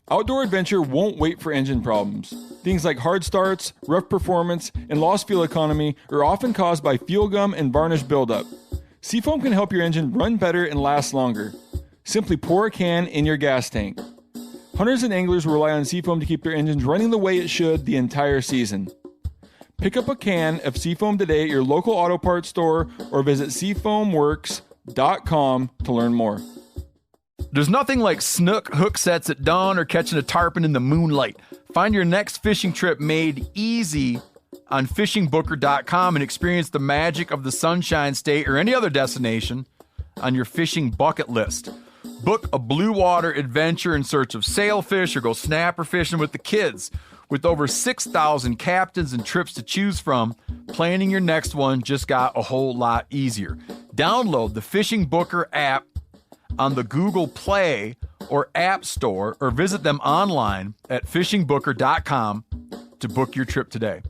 Outdoor adventure won't wait for engine problems. Things like hard starts, rough performance, and lost fuel economy are often caused by fuel gum and varnish buildup. Seafoam can help your engine run better and last longer. Simply pour a can in your gas tank. Hunters and anglers rely on Seafoam to keep their engines running the way it should the entire season. Pick up a can of Seafoam today at your local auto parts store or visit seafoamworks.com to learn more. There's nothing like snook hook sets at dawn or catching a tarpon in the moonlight. Find your next fishing trip made easy on fishingbooker.com and experience the magic of the Sunshine State or any other destination on your fishing bucket list. Book a blue water adventure in search of sailfish or go snapper fishing with the kids. With over 6,000 captains and trips to choose from, planning your next one just got a whole lot easier. Download the Fishing Booker app on the Google Play or App Store or visit them online at fishingbooker.com to book your trip today.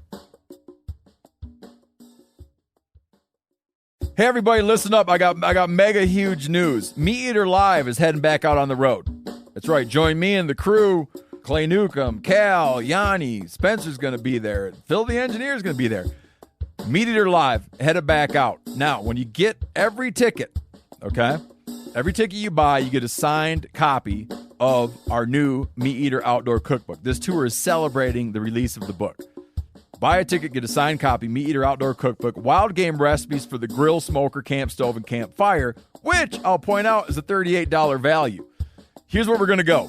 Hey everybody, listen up. I got mega huge news. Meat Eater Live is heading back out on the road. That's right. Join me and the crew. Clay Newcomb, Cal, Yanni, Spencer's going to be there. Phil the Engineer's going to be there. Meat Eater Live headed back out. Now, when you get every ticket, okay? Every ticket you buy, you get a signed copy of our new Meat Eater Outdoor Cookbook. This tour is celebrating the release of the book. Buy a ticket, get a signed copy, Meat Eater Outdoor Cookbook, wild game recipes for the grill, smoker, camp stove, and campfire, which I'll point out is a $38 value. Here's where we're going to go.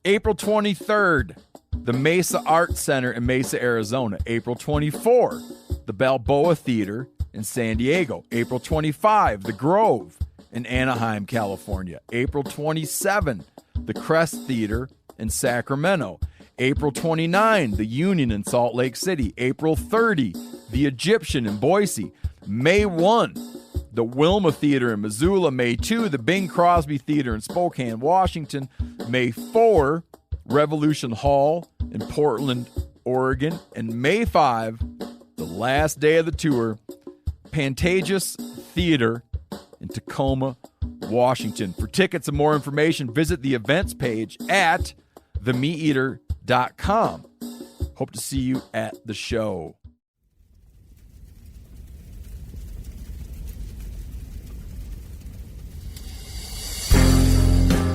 April 23rd, the Mesa Arts Center in Mesa, Arizona. April 24, the Balboa Theater in San Diego. April 25, the Grove in Anaheim, California. April 27, the Crest Theater in Sacramento. April 29, the Union in Salt Lake City. April 30, the Egyptian in Boise. May 1, the Wilma Theater in Missoula. May 2, the Bing Crosby Theater in Spokane, Washington. May 4, Revolution Hall in Portland, Oregon. And May 5, the last day of the tour, Pantages Theater in Tacoma, Washington. For tickets and more information, visit the events page at themeateater.com. Hope to see you at the show.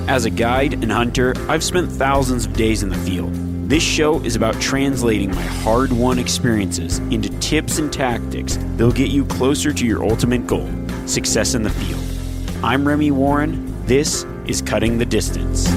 As a guide and hunter, I've spent thousands of days in the field. This show is about translating my hard-won experiences into tips and tactics that'll get you closer to your ultimate goal, success in the field. I'm Remy Warren. This is Cutting the Distance.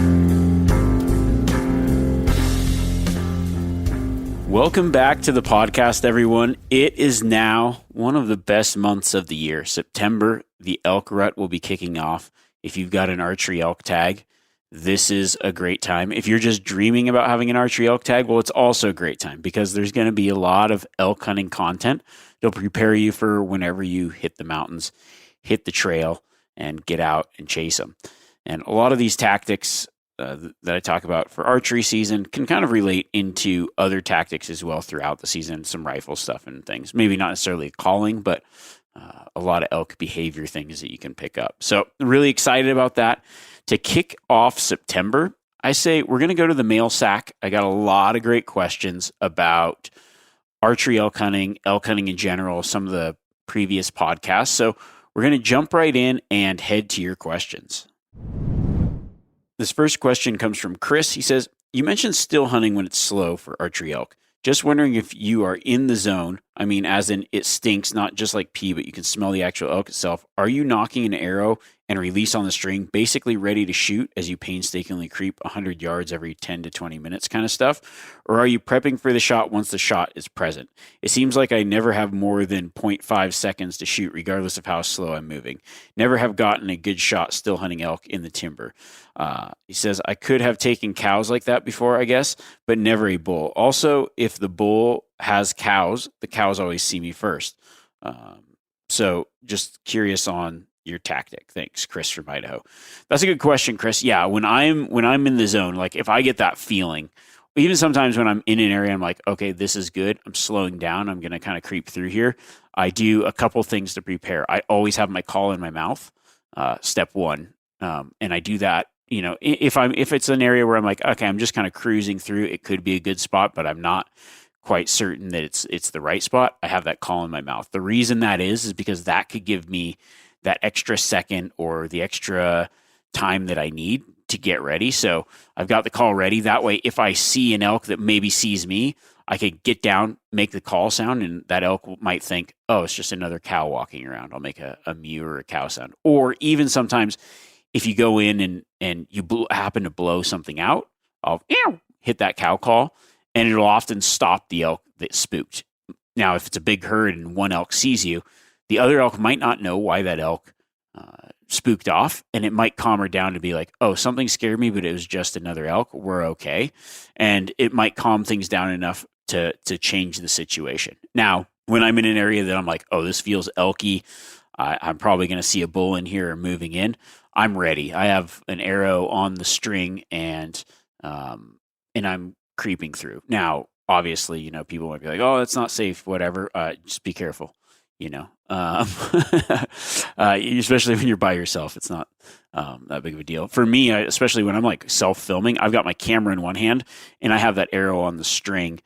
Welcome back to the podcast, everyone. It is now one of the best months of the year. September, the elk rut will be kicking off. If you've got an archery elk tag, this is a great time. If you're just dreaming about having an archery elk tag, well, it's also a great time because there's going to be a lot of elk hunting content. It'll prepare you for whenever you hit the mountains, hit the trail, and get out and chase them. And a lot of these tactics that I talk about for archery season can kind of relate into other tactics as well throughout the season, some rifle stuff and things. Maybe not necessarily calling, but a lot of elk behavior things that you can pick up. So really excited about that. To kick off September, I say we're going to go to the mail sack. I got a lot of great questions about archery elk hunting in general, some of the previous podcasts. So we're going to jump right in and head to your questions. This first question comes from Chris. He says, you mentioned still hunting when it's slow for archery elk. Just wondering if you are in the zone. I mean, as in it stinks, not just like pee, but you can smell the actual elk itself. Are you knocking an arrow and release on the string, basically ready to shoot as you painstakingly creep 100 yards every 10 to 20 minutes kind of stuff? Or are you prepping for the shot once the shot is present? It seems like I never have more than 0.5 seconds to shoot, regardless of how slow I'm moving. Never have gotten a good shot still hunting elk in the timber. He says, I could have taken cows like that before, I guess, but never a bull. Also, if the bull has cows, the cows always see me first. So just curious on your tactic. Thanks, Chris from Idaho. That's a good question, Chris. Yeah, when I'm in the zone, like if I get that feeling, even sometimes when I'm in an area, I'm like, okay, this is good. I'm slowing down. I'm going to kind of creep through here. I do a couple things to prepare. I always have my call in my mouth, step one. And I do that, if it's an area where I'm like, okay, I'm just kind of cruising through, it could be a good spot, but I'm not quite certain that it's the right spot. I have that call in my mouth. The reason that is because that could give me that extra second or the extra time that I need to get ready. So I've got the call ready. That way, if I see an elk that maybe sees me, I could get down, make the call sound, and that elk might think, oh, it's just another cow walking around. I'll make a mew or a cow sound. Or even sometimes if you go in and you happen to blow something out, I'll hit that cow call, and it'll often stop the elk that spooked. Now, if it's a big herd and one elk sees you, the other elk might not know why that elk spooked off, and it might calm her down to be like, oh, something scared me, but it was just another elk. We're okay. And it might calm things down enough to change the situation. Now, when I'm in an area that I'm like, oh, this feels elky, I'm probably going to see a bull in here or moving in, I'm ready. I have an arrow on the string, and I'm creeping through. Now, obviously, people might be like, oh, that's not safe, whatever. Just be careful, especially when you're by yourself. It's not that big of a deal. For me, especially when I'm like self-filming, I've got my camera in one hand, and I have that arrow on the string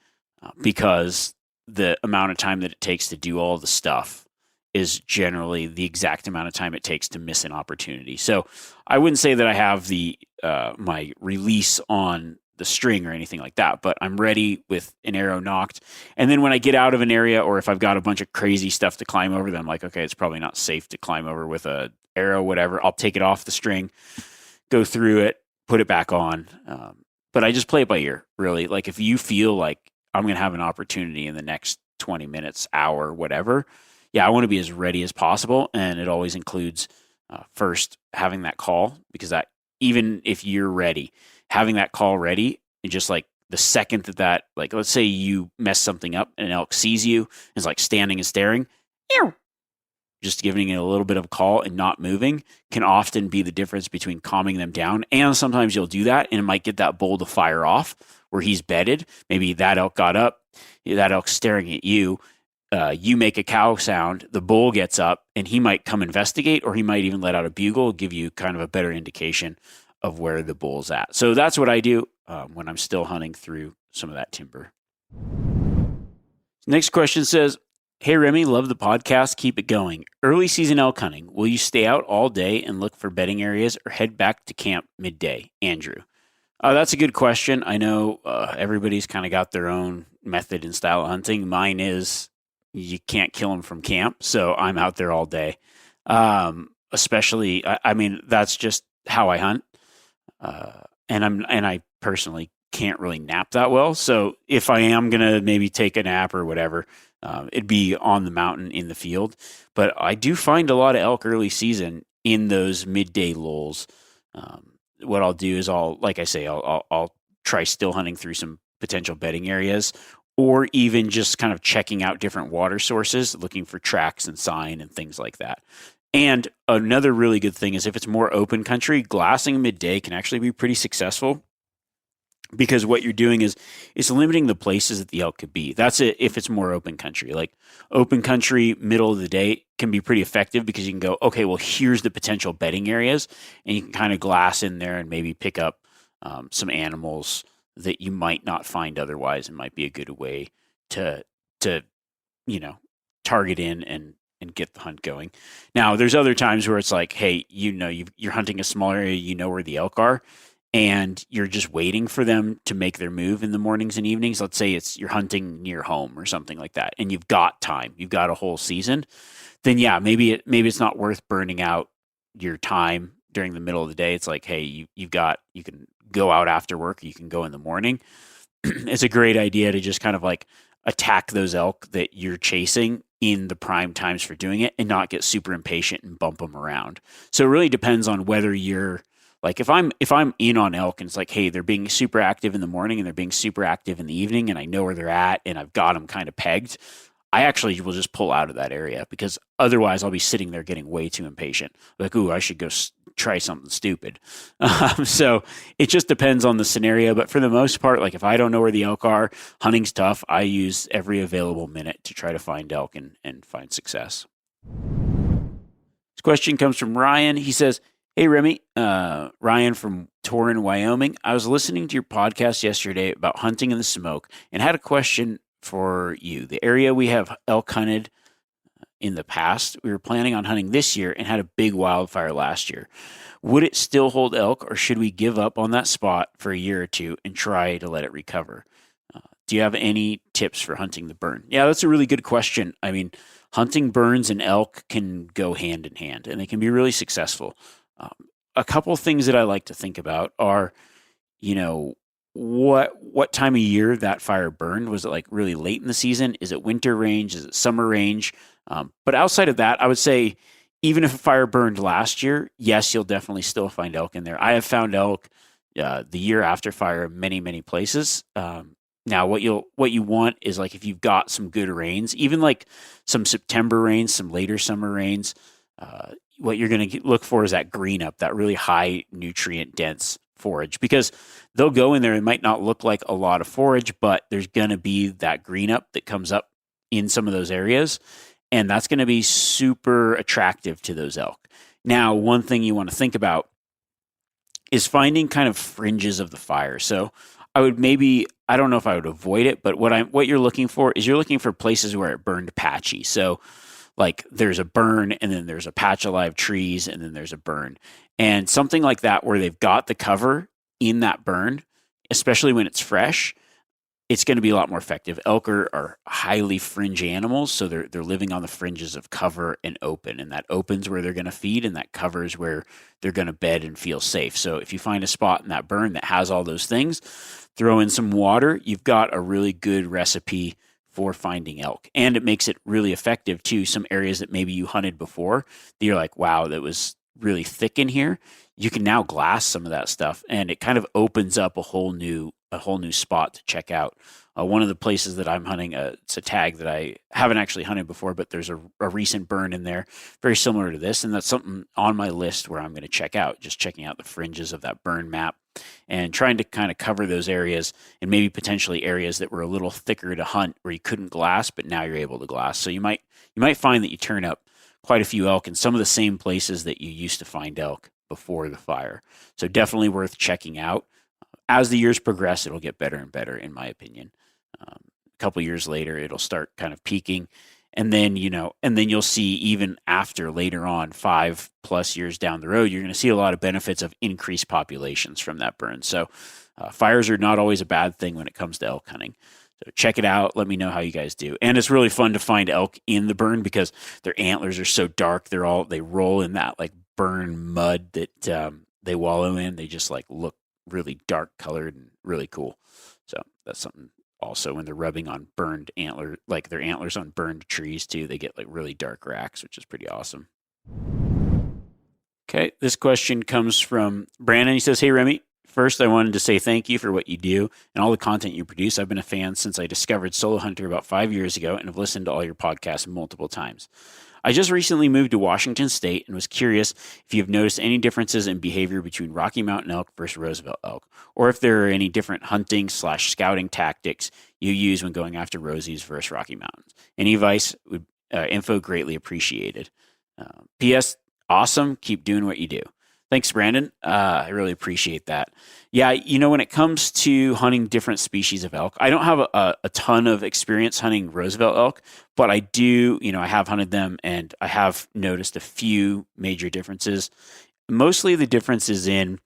because the amount of time that it takes to do all the stuff is generally the exact amount of time it takes to miss an opportunity. So I wouldn't say that I have the my release on the string or anything like that, but I'm ready with an arrow knocked. And then when I get out of an area, or if I've got a bunch of crazy stuff to climb over, then I'm like, okay, it's probably not safe to climb over with a arrow, whatever. I'll take it off the string, go through it, put it back on. But I just play it by ear, really. Like if you feel like I'm going to have an opportunity in the next 20 minutes, hour, whatever, yeah, I want to be as ready as possible. And it always includes first having that call, because that, even if you're ready, having that call ready, and just like the second that like, let's say you mess something up and an elk sees you, is like standing and staring, just giving it a little bit of a call and not moving can often be the difference between calming them down. And sometimes you'll do that, and it might get that bull to fire off where he's bedded. Maybe that elk got up, that elk's staring at you. You make a cow sound, the bull gets up, and he might come investigate, or he might even let out a bugle, give you kind of a better indication of where the bull's at. So that's what I do when I'm still hunting through some of that timber. Next question says, hey, Remy, love the podcast. Keep it going. Early season elk hunting. Will you stay out all day and look for bedding areas, or head back to camp midday? Andrew. That's a good question. I know everybody's kind of got their own method and style of hunting. Mine is you can't kill them from camp, so I'm out there all day. Especially, I mean, that's just how I hunt. And I personally can't really nap that well. So if I am going to maybe take a nap or whatever, it'd be on the mountain in the field. But I do find a lot of elk early season in those midday lulls. What I'll do is I'll try still hunting through some potential bedding areas, or even just kind of checking out different water sources, looking for tracks and sign and things like that. And another really good thing is if it's more open country, glassing midday can actually be pretty successful, because what you're doing is limiting the places that the elk could be. That's it if it's more open country. Like open country, middle of the day can be pretty effective, because you can go, okay, well, here's the potential bedding areas, and you can kind of glass in there and maybe pick up some animals that you might not find otherwise. It might be a good way to target in and get the hunt going. Now, there's other times where it's like, hey, you're hunting a small area, where the elk are, and you're just waiting for them to make their move in the mornings and evenings. Let's say you're hunting near home or something like that, and you've got time, you've got a whole season. Then yeah, maybe it's not worth burning out your time during the middle of the day. It's like, hey, you can go out after work, or you can go in the morning. It's a great idea to just kind of like attack those elk that you're chasing in the prime times for doing it, and not get super impatient and bump them around. So it really depends on whether you're like, if I'm in on elk and it's like, hey, they're being super active in the morning and they're being super active in the evening, and I know where they're at and I've got them kind of pegged, I actually will just pull out of that area, because otherwise I'll be sitting there getting way too impatient. Like, ooh, I should go try something stupid. So it just depends on the scenario. But for the most part, like if I don't know where the elk are, hunting's tough. I use every available minute to try to find elk and find success. This question comes from Ryan. He says, Hey, Remy, Ryan from Torrin, Wyoming. I was listening to your podcast yesterday about hunting in the smoke and had a question for you. The area we have elk hunted in the past, we were planning on hunting this year and had a big wildfire last year. Would it still hold elk, or should we give up on that spot for a year or two and try to let it recover? Do you have any tips for hunting the burn? Yeah, that's a really good question. I mean, hunting burns and elk can go hand in hand, and they can be really successful. A couple of things that I like to think about are, what time of year that fire burned. Was it like really late in the season? Is it winter range? Is it summer range? But outside of that, I would say even if a fire burned last year, yes, you'll definitely still find elk in there. I have found elk the year after fire many, many places. Now, what you want is, like, if you've got some good rains, even like some September rains, some later summer rains, what you're going to look for is that green up, that really high nutrient dense forage, because they'll go in there. It might not look like a lot of forage, but there's going to be that green up that comes up in some of those areas. And that's going to be super attractive to those elk. Now, one thing you want to think about is finding kind of fringes of the fire. So I don't know if I would avoid it, but what you're looking for is you're looking for places where it burned patchy. So like there's a burn and then there's a patch of live trees and then there's a burn. And something like that where they've got the cover in that burn, especially when it's fresh, it's going to be a lot more effective. Elk are highly fringe animals, so they're living on the fringes of cover and open, and that open's where they're going to feed, and that covers where they're going to bed and feel safe. So if you find a spot in that burn that has all those things, throw in some water, you've got a really good recipe for finding elk. And it makes it really effective too. Some areas that maybe you hunted before, that you're like, wow, that was really thick in here. You can now glass some of that stuff, and it kind of opens up a whole new spot to check out. One of the places that I'm hunting, it's a tag that I haven't actually hunted before, but there's a recent burn in there, very similar to this, and that's something on my list where I'm going to check out, just checking out the fringes of that burn map and trying to kind of cover those areas, and maybe potentially areas that were a little thicker to hunt where you couldn't glass, but now you're able to glass. So you might find that you turn up quite a few elk in some of the same places that you used to find elk before the fire. So definitely worth checking out. As the years progress, it'll get better and better, in my opinion. A couple years later, it'll start kind of peaking. And then, you'll see even after later on, 5+ years down the road, you're going to see a lot of benefits of increased populations from that burn. So fires are not always a bad thing when it comes to elk hunting. So check it out. Let me know how you guys do. And it's really fun to find elk in the burn because their antlers are so dark. They roll in that like burn mud that they wallow in. They just like look really dark colored and really cool. So that's something also when they're rubbing on burned antler, like their antlers on burned trees too, they get like really dark racks, which is pretty awesome. Okay. This question comes from Brandon. He says, "Hey, Remy. First, I wanted to say thank you for what you do and all the content you produce. I've been a fan since I discovered Solo Hunter about 5 years ago and have listened to all your podcasts multiple times. I just recently moved to Washington State and was curious if you've noticed any differences in behavior between Rocky Mountain elk versus Roosevelt elk, or if there are any different hunting/scouting tactics you use when going after Rosies versus Rocky Mountains. Any advice, info greatly appreciated. P.S. Awesome. Keep doing what you do." Thanks, Brandon. I really appreciate that. Yeah, when it comes to hunting different species of elk, I don't have a ton of experience hunting Roosevelt elk, but I do, I have hunted them and I have noticed a few major differences. Mostly the difference is in,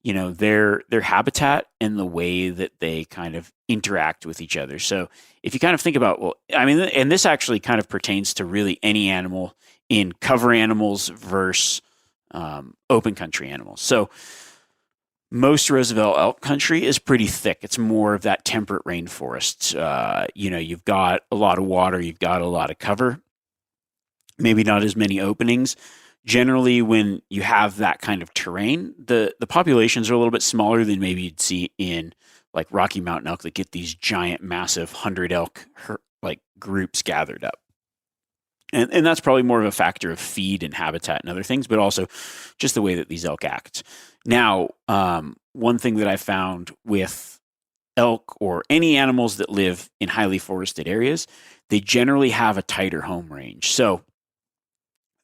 their habitat and the way that they kind of interact with each other. So if you kind of think about, and this actually kind of pertains to really any animal in cover animals versus open country animals. So most Roosevelt elk country is pretty thick. It's more of that temperate rainforest. You've got a lot of water, you've got a lot of cover, maybe not as many openings. Generally, when you have that kind of terrain, the populations are a little bit smaller than maybe you'd see in like Rocky Mountain elk that get these giant, massive 100 elk like groups gathered up. And that's probably more of a factor of feed and habitat and other things, but also just the way that these elk act. Now, one thing that I found with elk or any animals that live in highly forested areas, they generally have a tighter home range. So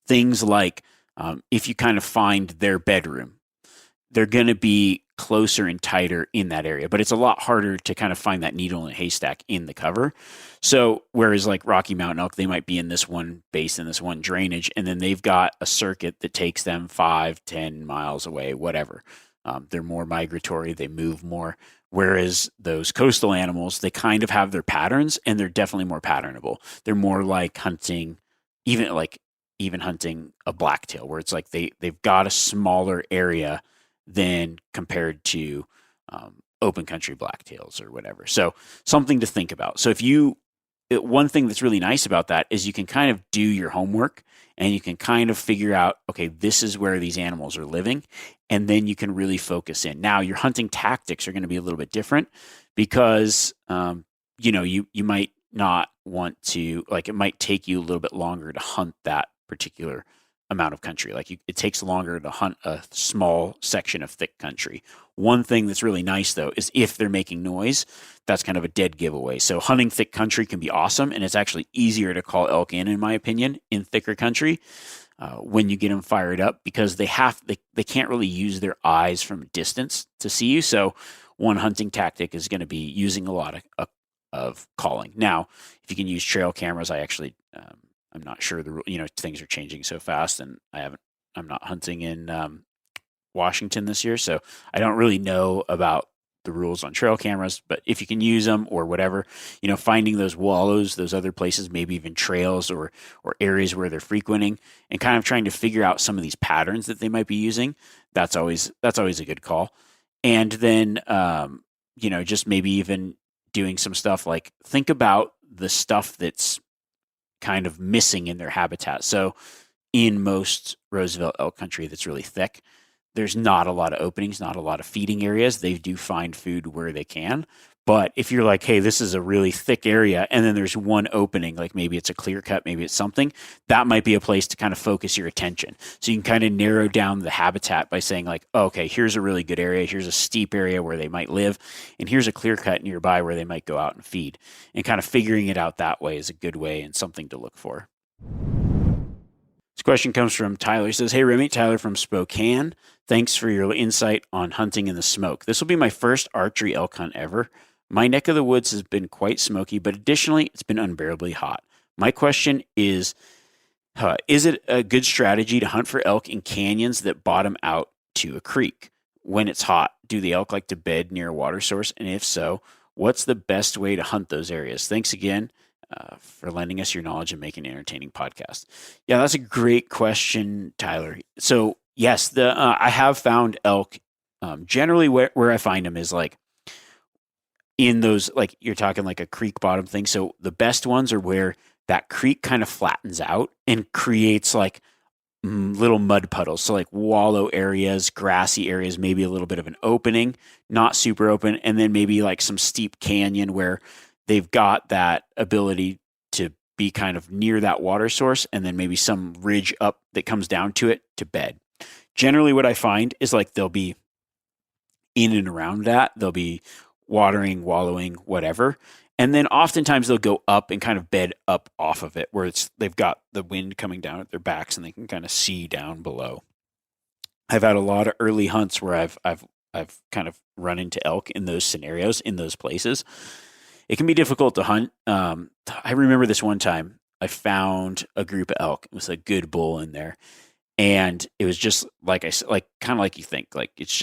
things like if you kind of find their bedroom, they're going to be closer and tighter in that area, but it's a lot harder to kind of find that needle in a haystack in the cover. So whereas like Rocky Mountain elk, they might be in this one basin, this one drainage, and then they've got a circuit that takes them 5-10 miles away, whatever. They're more migratory, they move more. Whereas those coastal animals, they kind of have their patterns, and they're definitely more patternable. They're more like hunting, even hunting a blacktail, where it's like they've got a smaller area than compared to open country blacktails or whatever. So something to think about. So one thing that's really nice about that is you can kind of do your homework and you can kind of figure out, okay, this is where these animals are living. And then you can really focus in. Now your hunting tactics are going to be a little bit different because, you might not want to, like, it might take you a little bit longer to hunt that particular amount of country. Like it takes longer to hunt a small section of thick country. One thing that's really nice though is if they're making noise, that's kind of a dead giveaway. So hunting thick country can be awesome, and it's actually easier to call elk in my opinion, in thicker country when you get them fired up, because they can't really use their eyes from a distance to see you. So one hunting tactic is going to be using a lot of calling. Now, if you can use trail cameras, I'm not sure things are changing so fast, and I'm not hunting in Washington this year, so I don't really know about the rules on trail cameras, but if you can use them or whatever, finding those wallows, those other places, maybe even trails or areas where they're frequenting, and kind of trying to figure out some of these patterns that they might be using, that's always a good call. And then, just maybe even doing some stuff like think about the stuff that's kind of missing in their habitat. So in most Roosevelt elk country that's really thick, there's not a lot of openings, not a lot of feeding areas. They do find food where they can. But if you're like, hey, this is a really thick area, and then there's one opening, like maybe it's a clear cut, maybe it's something, that might be a place to kind of focus your attention. So you can kind of narrow down the habitat by saying like, oh, okay, here's a really good area. Here's a steep area where they might live. And here's a clear cut nearby where they might go out and feed. And kind of figuring it out that way is a good way and something to look for. This question comes from Tyler. He says, hey, Remy, Tyler from Spokane. Thanks for your insight on hunting in the smoke. This will be my first archery elk hunt ever. My neck of the woods has been quite smoky, but additionally, it's been unbearably hot. My question is it a good strategy to hunt for elk in canyons that bottom out to a creek? When it's hot, do the elk like to bed near a water source? And if so, what's the best way to hunt those areas? Thanks again for lending us your knowledge and making an entertaining podcast. Yeah, that's a great question, Tyler. So yes, I have found elk. Generally, where I find them is like in those, like you're talking like a creek bottom thing. So the best ones are where that creek kind of flattens out and creates like little mud puddles. So like wallow areas, grassy areas, maybe a little bit of an opening, not super open, and then maybe like some steep canyon where they've got that ability to be kind of near that water source, and then maybe some ridge up that comes down to it to bed. Generally what I find is like they'll be in and around that. They'll be watering, wallowing, whatever. And then oftentimes they'll go up and kind of bed up off of it where they've got the wind coming down at their backs and they can kind of see down below. I've had a lot of early hunts where I've kind of run into elk in those scenarios, in those places. It can be difficult to hunt. I remember this one time I found a group of elk. It was a good bull in there. And it was just like I said, like kind of like you think, like it's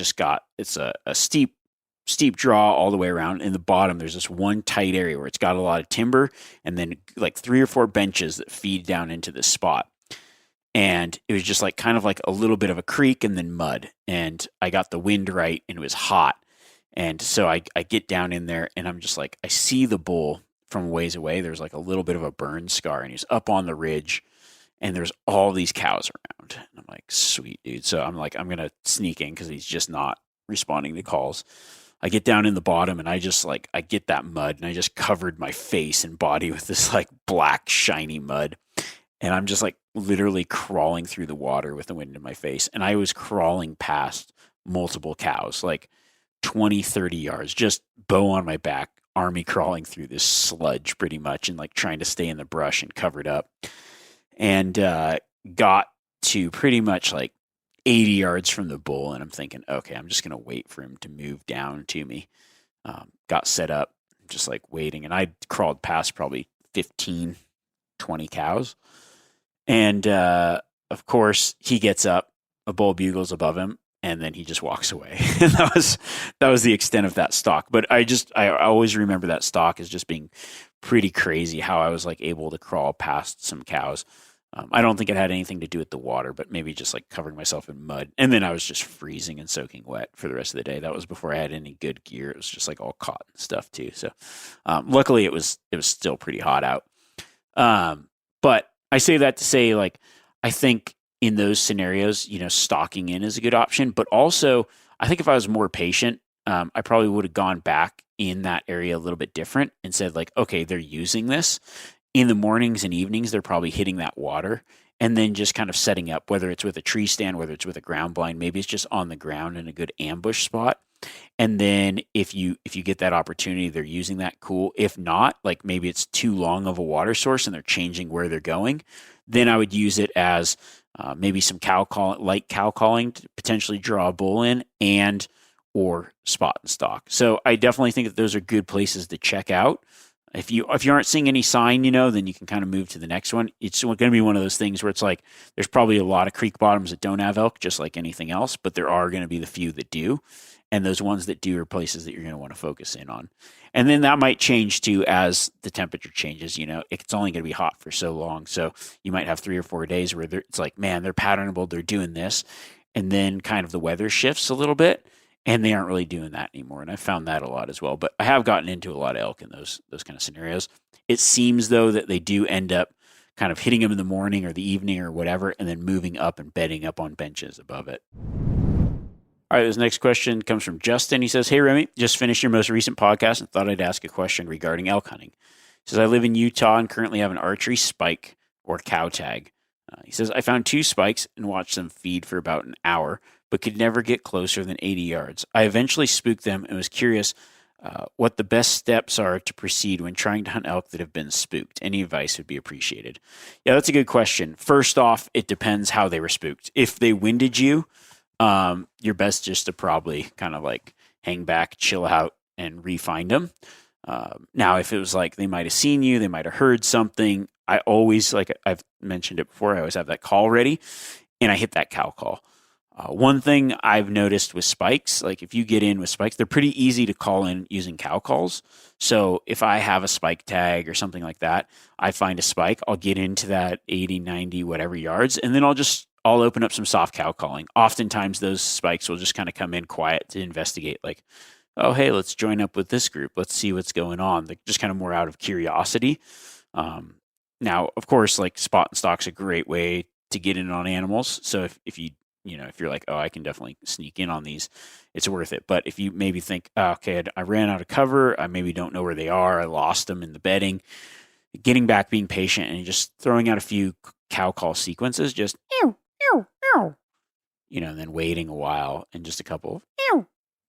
a steep draw all the way around. In the bottom, there's this one tight area where it's got a lot of timber and then like 3 or 4 benches that feed down into this spot. And it was just like kind of like a little bit of a creek and then mud. And I got the wind right and it was hot. And so I get down in there and I'm just like, I see the bull from ways away. There's like a little bit of a burn scar and he's up on the ridge and there's all these cows around. And I'm like, sweet, dude. So I'm like, I'm going to sneak in because he's just not responding to calls. I get down in the bottom and I get that mud and I just covered my face and body with this like black shiny mud. And I'm just like literally crawling through the water with the wind in my face. And I was crawling past multiple cows, like 20, 30 yards, just bow on my back, army crawling through this sludge pretty much and like trying to stay in the brush and covered up. And got to pretty much like 80 yards from the bull. And I'm thinking, okay, I'm just going to wait for him to move down to me. Got set up, just like waiting. And I crawled past probably 15, 20 cows. And of course, he gets up, a bull bugles above him, and then he just walks away. And that was the extent of that stalk. But I always remember that stalk as just being pretty crazy, how I was like able to crawl past some cows. I don't think it had anything to do with the water, but maybe just like covering myself in mud. And then I was just freezing and soaking wet for the rest of the day. That was before I had any good gear. It was just like all cotton stuff too. So luckily it was still pretty hot out. But I say that to say, like, I think in those scenarios, stalking in is a good option. But also, I think if I was more patient, I probably would have gone back in that area a little bit different and said, like, okay, they're using this. In the mornings and evenings, they're probably hitting that water, and then just kind of setting up, whether it's with a tree stand, whether it's with a ground blind, maybe it's just on the ground in a good ambush spot. And then if you get that opportunity, they're using that, cool. If not, like maybe it's too long of a water source and they're changing where they're going, then I would use it as maybe some light cow calling to potentially draw a bull in, and or spot and stalk. So I definitely think that those are good places to check out. If you aren't seeing any sign, then you can kind of move to the next one. It's going to be one of those things where it's like there's probably a lot of creek bottoms that don't have elk, just like anything else, but there are going to be the few that do. And those ones that do are places that you're going to want to focus in on. And then that might change too as the temperature changes. It's only going to be hot for so long. So you might have 3 or 4 days where it's like, man, they're patternable, they're doing this. And then kind of the weather shifts a little bit, and they aren't really doing that anymore. And I found that a lot as well. But I have gotten into a lot of elk in those kind of scenarios. It seems, though, that they do end up kind of hitting them in the morning or the evening or whatever, and then moving up and bedding up on benches above it. All right, this next question comes from Justin. He says, hey, Remy, just finished your most recent podcast and thought I'd ask a question regarding elk hunting. He says, I live in Utah and currently have an archery spike or cow tag. He says, I found 2 spikes and watched them feed for about an hour, but could never get closer than 80 yards. I eventually spooked them and was curious what the best steps are to proceed when trying to hunt elk that have been spooked. Any advice would be appreciated. Yeah, that's a good question. First off, it depends how they were spooked. If they winded you, you're best just to probably kind of like hang back, chill out, and re-find them. Now, if it was like they might have seen you, they might have heard something, I always, like I've mentioned it before, I always have that call ready, and I hit that cow call. One thing I've noticed with spikes, like if you get in with spikes, they're pretty easy to call in using cow calls. So if I have a spike tag or something like that, I find a spike, I'll get into that 80, 90, whatever yards, and then I'll open up some soft cow calling. Oftentimes those spikes will just kind of come in quiet to investigate, like, oh, hey, let's join up with this group. Let's see what's going on. Like just kind of more out of curiosity. Now, of course, like spot and stalk's a great way to get in on animals. So if you're like, oh, I can definitely sneak in on these, it's worth it. But if you maybe think, oh, okay, I ran out of cover, I maybe don't know where they are, I lost them in the bedding, getting back, being patient, and just throwing out a few cow call sequences, just ew, ew, ew, and then waiting a while and just a couple of ew,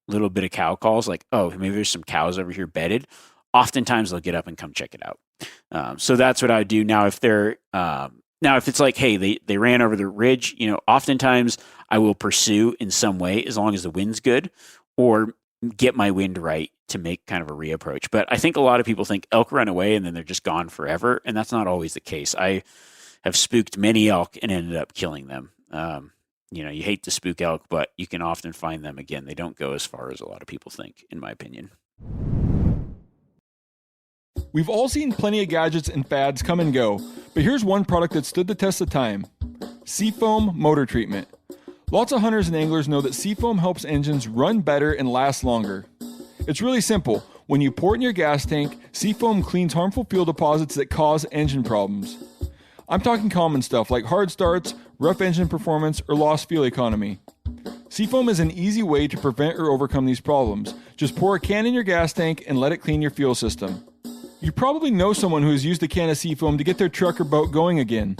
little bit of cow calls, like, oh, maybe there's some cows over here bedded. Oftentimes they'll get up and come check it out. So that's what I would do. Now, if it's like, hey, they ran over the ridge, oftentimes I will pursue in some way as long as the wind's good, or get my wind right to make kind of a reapproach. But I think a lot of people think elk run away and then they're just gone forever, and that's not always the case. I have spooked many elk and ended up killing them. You hate to spook elk, but you can often find them again. They don't go as far as a lot of people think, in my opinion. We've all seen plenty of gadgets and fads come and go, but here's one product that stood the test of time: Seafoam Motor Treatment. Lots of hunters and anglers know that Seafoam helps engines run better and last longer. It's really simple. When you pour it in your gas tank, Seafoam cleans harmful fuel deposits that cause engine problems. I'm talking common stuff like hard starts, rough engine performance, or lost fuel economy. Seafoam is an easy way to prevent or overcome these problems. Just pour a can in your gas tank and let it clean your fuel system. You probably know someone who has used a can of Seafoam to get their truck or boat going again.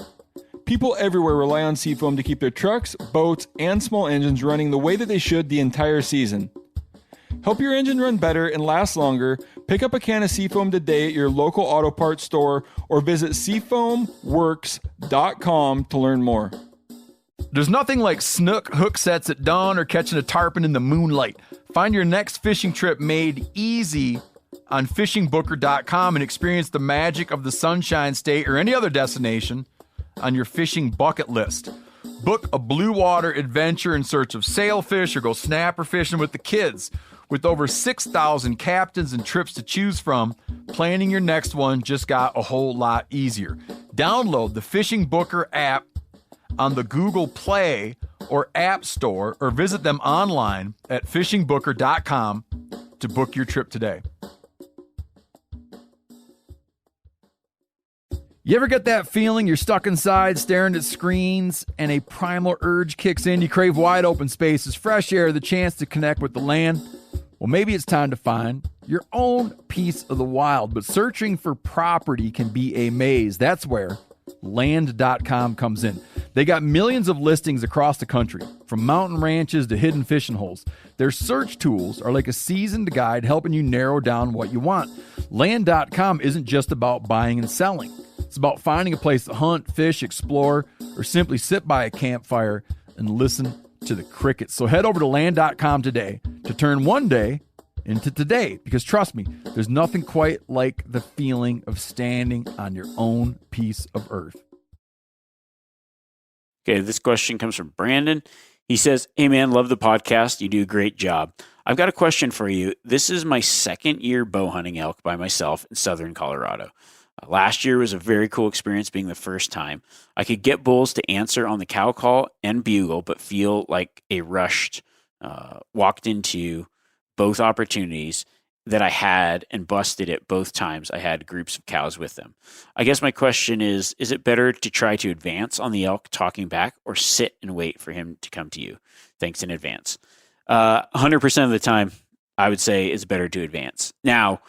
People everywhere rely on Seafoam to keep their trucks, boats, and small engines running the way that they should the entire season. Help your engine run better and last longer. Pick up a can of Seafoam today at your local auto parts store or visit seafoamworks.com to learn more. There's nothing like snook hook sets at dawn or catching a tarpon in the moonlight. Find your next fishing trip made easy on fishingbooker.com and experience the magic of the Sunshine State or any other destination on your fishing bucket list. Book a blue water adventure in search of sailfish or go snapper fishing with the kids. With over 6,000 captains and trips to choose from, planning your next one just got a whole lot easier. Download the Fishing Booker app on the Google Play or App Store or visit them online at fishingbooker.com to book your trip today. You ever get that feeling you're stuck inside staring at screens and a primal urge kicks in? You crave wide open spaces, fresh air, the chance to connect with the land. Well, maybe it's time to find your own piece of the wild, but searching for property can be a maze. That's where Land.com comes in. They got millions of listings across the country, from mountain ranches to hidden fishing holes. Their search tools are like a seasoned guide helping you narrow down what you want. Land.com isn't just about buying and selling. It's about finding a place to hunt, fish, explore, or simply sit by a campfire and listen to the crickets. So head over to Land.com today to turn one day into today, because trust me, there's nothing quite like the feeling of standing on your own piece of earth. Okay, this question comes from Brandon. He says, "Hey man, love the podcast. You do a great job. I've got a question for you. This is my second year bow hunting elk by myself in southern Colorado. Last year was a very cool experience being the first time. I could get bulls to answer on the cow call and bugle, but feel like a rushed, walked into both opportunities that I had and busted it both times I had groups of cows with them. I guess my question is it better to try to advance on the elk talking back or sit and wait for him to come to you? Thanks in advance." 100% of the time, I would say it's better to advance. Now,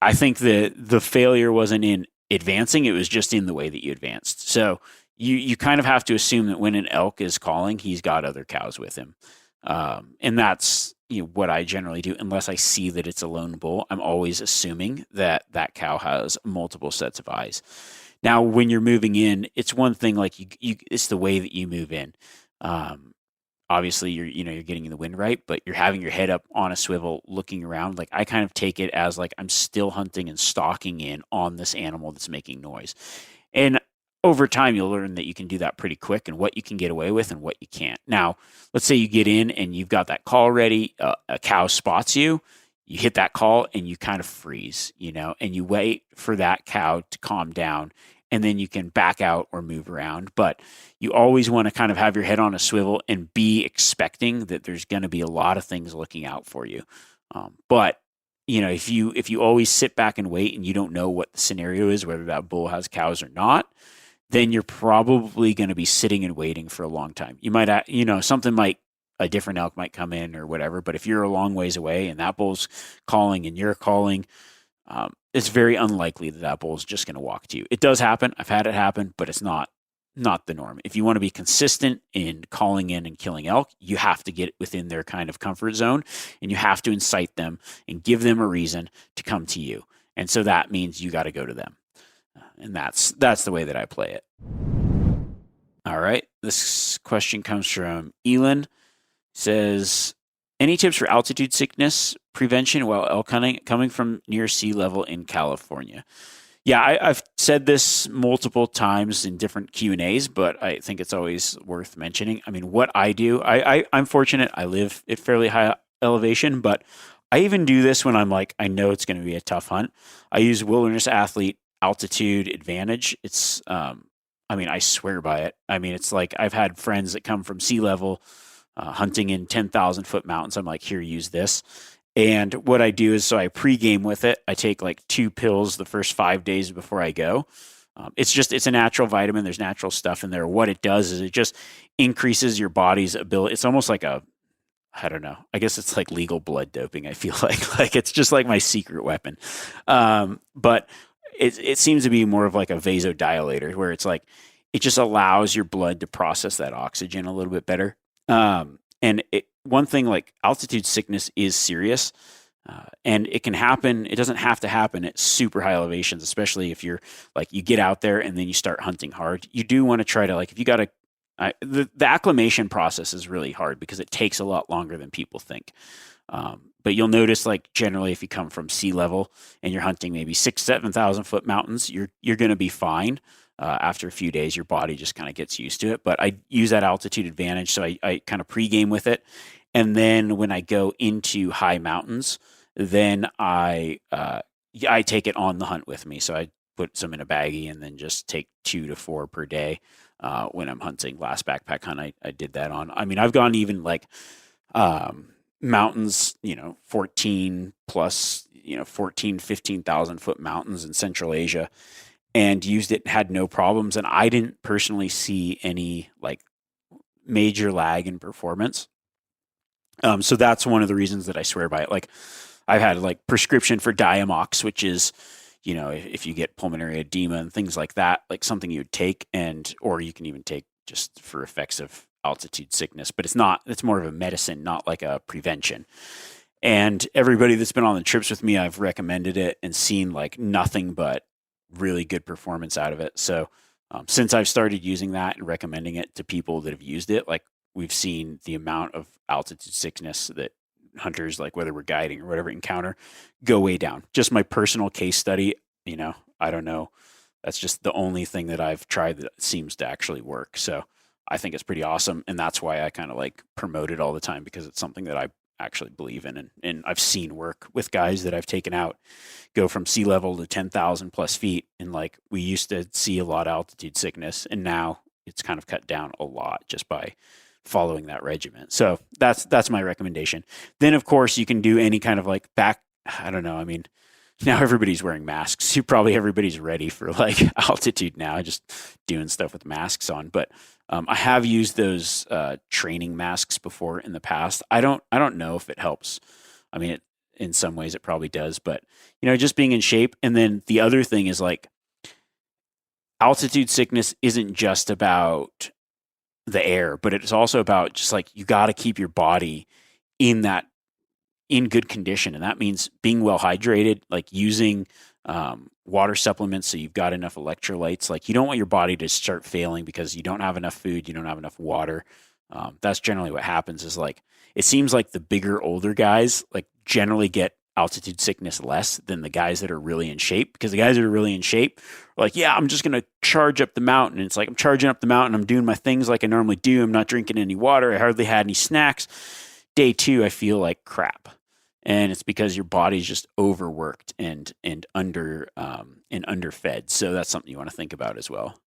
I think the failure wasn't in advancing, it was just in the way that you advanced. So you kind of have to assume that when an elk is calling, he's got other cows with him. And that's what I generally do, unless I see that it's a lone bull. I'm always assuming that that cow has multiple sets of eyes. Now, when you're moving in, it's one thing, like it's the way that you move in. Obviously, you're getting the wind right, but you're having your head up on a swivel, looking around. Like I kind of take it as like I'm still hunting and stalking in on this animal that's making noise. And over time, you'll learn that you can do that pretty quick and what you can get away with and what you can't. Now, let's say you get in and you've got that call ready. A cow spots you. You hit that call and you kind of freeze, and you wait for that cow to calm down. And then you can back out or move around. But you always want to kind of have your head on a swivel and be expecting that there's going to be a lot of things looking out for you. But if you always sit back and wait and you don't know what the scenario is, whether that bull has cows or not, then you're probably going to be sitting and waiting for a long time. You might, a different elk might come in or whatever. But if you're a long ways away and that bull's calling and you're calling, it's very unlikely that bull is just going to walk to you. It does happen. I've had it happen, but it's not the norm. If you want to be consistent in calling in and killing elk, you have to get within their kind of comfort zone, and you have to incite them and give them a reason to come to you. And so that means you got to go to them. And that's the way that I play it. All right. This question comes from Elon. It says, "Any tips for altitude sickness prevention while elk hunting coming from near sea level in California?" Yeah, I've said this multiple times in different Q&As, but I think it's always worth mentioning. I mean, what I do, I'm fortunate. I live at fairly high elevation, but I even do this when I'm like, I know it's going to be a tough hunt. I use Wilderness Athlete Altitude Advantage. It's, I swear by it. I mean, it's like I've had friends that come from sea level hunting in 10,000 foot mountains. I'm like, here, use this. And what I do is, so I pregame with it. I take like 2 pills the first 5 days before I go. It's a natural vitamin. There's natural stuff in there. What it does is it just increases your body's ability. It's almost like I don't know. I guess it's like legal blood doping. I feel like it's just like my secret weapon. But it seems to be more of like a vasodilator, where it's like, it just allows your blood to process that oxygen a little bit better. And one thing, like altitude sickness is serious, and it can happen. It doesn't have to happen at super high elevations, especially if you're like, you get out there and then you start hunting hard. You do want to try to, like, if you got The acclimation process is really hard because it takes a lot longer than people think. But you'll notice, like, generally, if you come from sea level and you're hunting maybe 7,000 foot mountains, you're going to be fine. After a few days, your body just kind of gets used to it. But I use that altitude advantage, so I kind of pregame with it. And then when I go into high mountains, then I take it on the hunt with me. So I put some in a baggie and then just take 2 to 4 per day. When I'm hunting. Last backpack hunt, I did that on. I mean, I've gone even like mountains, 14 plus, 14, 15,000 foot mountains in Central Asia, and used it and had no problems. And I didn't personally see any like major lag in performance. So that's one of the reasons that I swear by it. Like, I've had like prescription for Diamox, which is, if you get pulmonary edema and things like that, like something you would take, or you can even take just for effects of altitude sickness, but it's more of a medicine, not like a prevention. And everybody that's been on the trips with me, I've recommended it and seen like nothing but really good performance out of it. So since I've started using that and recommending it to people that have used it, like, we've seen the amount of altitude sickness that hunters, like whether we're guiding or whatever, encounter go way down. Just my personal case study, I don't know. That's just the only thing that I've tried that seems to actually work. So I think it's pretty awesome. And that's why I kind of like promote it all the time, because it's something that I actually believe in. And I've seen work with guys that I've taken out go from sea level to 10,000 plus feet. And like, we used to see a lot of altitude sickness, and now it's kind of cut down a lot just by following that regimen. So that's my recommendation. Then of course you can do any kind of like I don't know. I mean, now everybody's wearing masks. Everybody's ready for like altitude now, just doing stuff with masks on. But I have used those training masks before in the past. I don't know if it helps. I mean, in some ways it probably does, but just being in shape. And then the other thing is, like, altitude sickness isn't just about the air, but it's also about just like, you got to keep your body in good condition. And that means being well hydrated, like using water supplements so you've got enough electrolytes. Like, you don't want your body to start failing because you don't have enough food, you don't have enough water. That's generally what happens. Is like, it seems like the bigger, older guys like generally get altitude sickness less than the guys that are really in shape, because the guys that are really in shape are like, yeah, I'm just going to charge up the mountain. And it's like, I'm charging up the mountain, I'm doing my things like I normally do. I'm not drinking any water. I hardly had any snacks. Day 2, I feel like crap. And it's because your body's just overworked and underfed. So that's something you want to think about as well.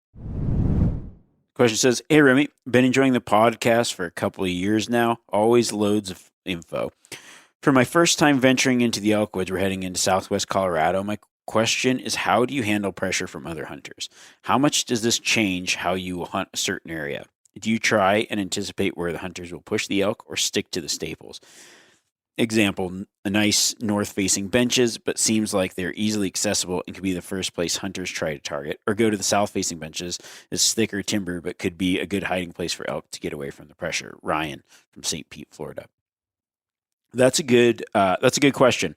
Question says, hey, Remy, been enjoying the podcast for a couple of years now. Always loads of info. For my first time venturing into the Elkwoods, we're heading into Southwest Colorado. My question is, how do you handle pressure from other hunters? How much does this change how you hunt a certain area? Do you try and anticipate where the hunters will push the elk or stick to the staples? Example, a nice north-facing benches, but seems like they're easily accessible and could be the first place hunters try to target, or go to the south-facing benches. It's thicker timber, but could be a good hiding place for elk to get away from the pressure. Ryan from St. Pete, Florida. That's a good question.